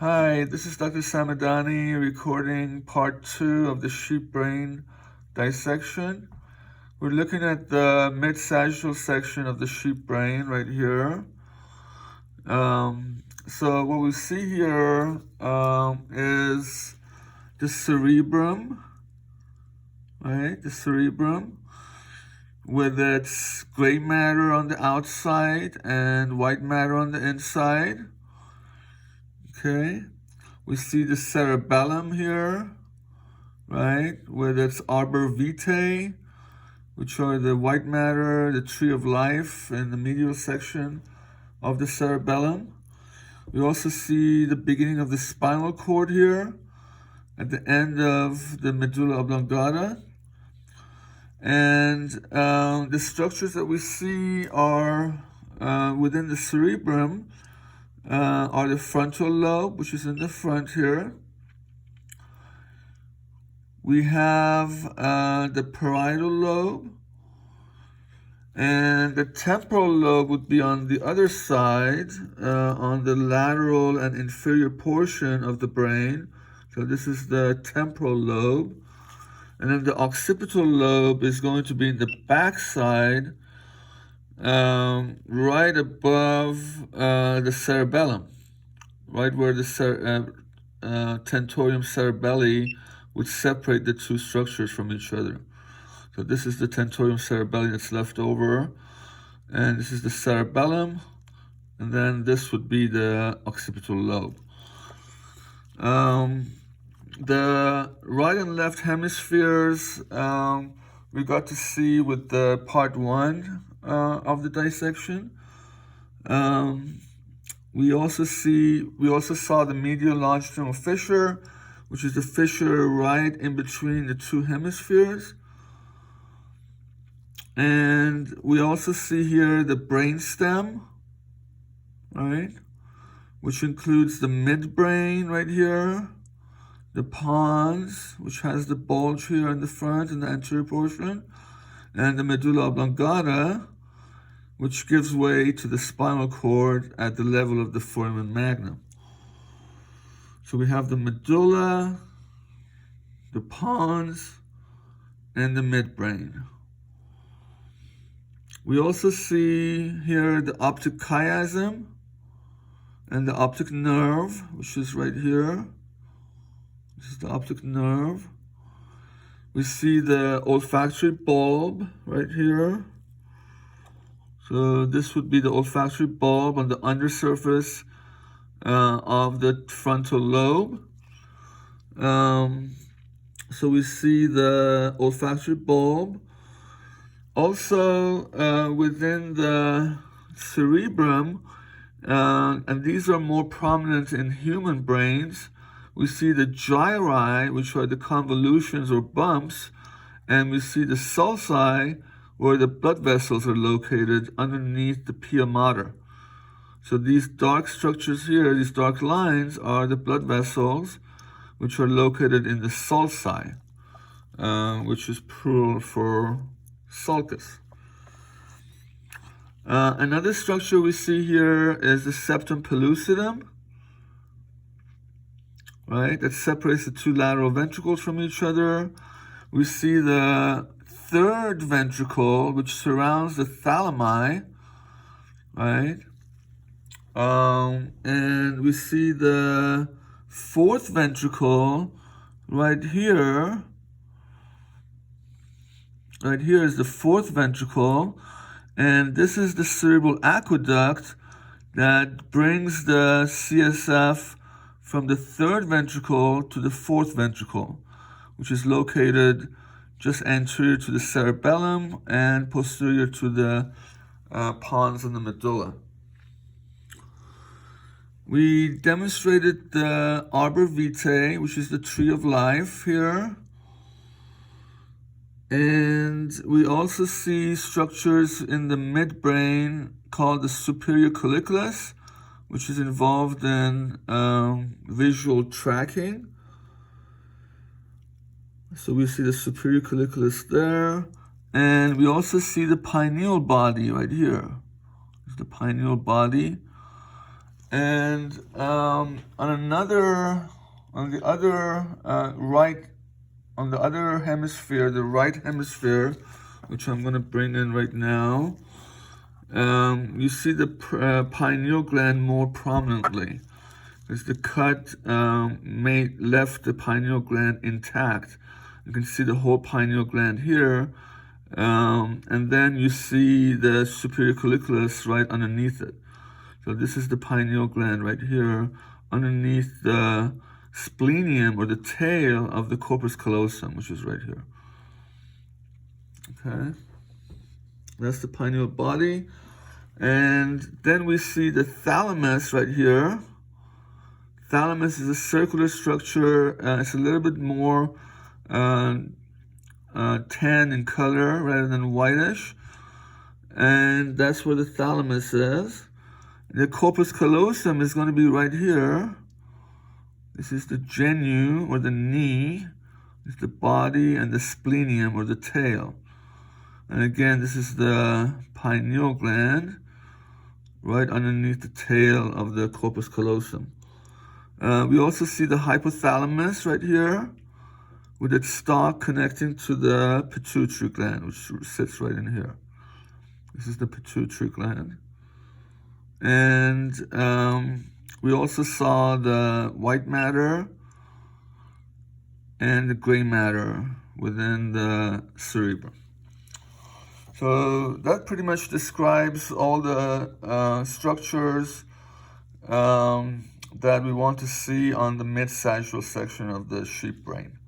Hi, this is Dr. Samadani recording part 2 of the sheep brain dissection. We're looking at the mid-sagittal section of the sheep brain right here. So what we see here is the cerebrum, right? The cerebrum with its gray matter on the outside and white matter on the inside. Okay, we see the cerebellum here, right, with its arbor vitae, which are the white matter, the tree of life, in the medial section of the cerebellum. We also see the beginning of the spinal cord here, at the end of the medulla oblongata. And the structures that we see are within the cerebrum are the frontal lobe, which is in the front here. We have the parietal lobe, and the temporal lobe would be on the other side, on the lateral and inferior portion of the brain. So this is the temporal lobe. And then the occipital lobe is going to be in the back side, right above the cerebellum, right where the tentorium cerebelli would separate the two structures from each other. So this is the tentorium cerebelli that's left over, and this is the cerebellum, and then this would be the occipital lobe. The right and left hemispheres we got to see with the part 1 of the dissection. We also saw the medial longitudinal fissure, which is the fissure right in between the two hemispheres. And we also see here the brainstem, right, which includes the midbrain right here, the pons, which has the bulge here in the front and the anterior portion, and the medulla oblongata, which gives way to the spinal cord at the level of the foramen magnum. So we have the medulla, the pons, and the midbrain. We also see here the optic chiasm and the optic nerve, which is right here. This is the optic nerve. We see the olfactory bulb right here. So this would be the olfactory bulb on the undersurface of the frontal lobe. So we see the olfactory bulb. Also within the cerebrum, and these are more prominent in human brains, we see the gyri, which are the convolutions or bumps, and we see the sulci, where the blood vessels are located underneath the pia mater. So these dark structures here, these dark lines, are the blood vessels, which are located in the sulci, which is plural for sulcus. Another structure we see here is the septum pellucidum, right, that separates the two lateral ventricles from each other. We see the third ventricle, which surrounds the thalami, right? And we see the fourth ventricle right here. Right here is the fourth ventricle, and this is the cerebral aqueduct that brings the CSF from the third ventricle to the fourth ventricle, which is located just anterior to the cerebellum and posterior to the pons and the medulla. We demonstrated the arbor vitae, which is the tree of life here. And we also see structures in the midbrain called the superior colliculus, which is involved in visual tracking. So we see the superior colliculus there. And we also see the pineal body right here. It's the pineal body. And on the other hemisphere, the right hemisphere, which I'm going to bring in right now, you see the pineal gland more prominently. Because the cut left the pineal gland intact. You can see the whole pineal gland here. And then you see the superior colliculus right underneath it. So this is the pineal gland right here, underneath the splenium, or the tail of the corpus callosum, which is right here. Okay, that's the pineal body. And then we see the thalamus right here. Thalamus is a circular structure. It's a little bit more tan in color rather than whitish. And that's where the thalamus is. The corpus callosum is going to be right here. This is the genu, or the knee. It's the body, and the splenium, or the tail. And again, this is the pineal gland, right underneath the tail of the corpus callosum. We also see the hypothalamus right here, with its stalk connecting to the pituitary gland, which sits right in here. This is the pituitary gland. And we also saw the white matter and the gray matter within the cerebrum. So that pretty much describes all the structures that we want to see on the mid-sagittal section of the sheep brain.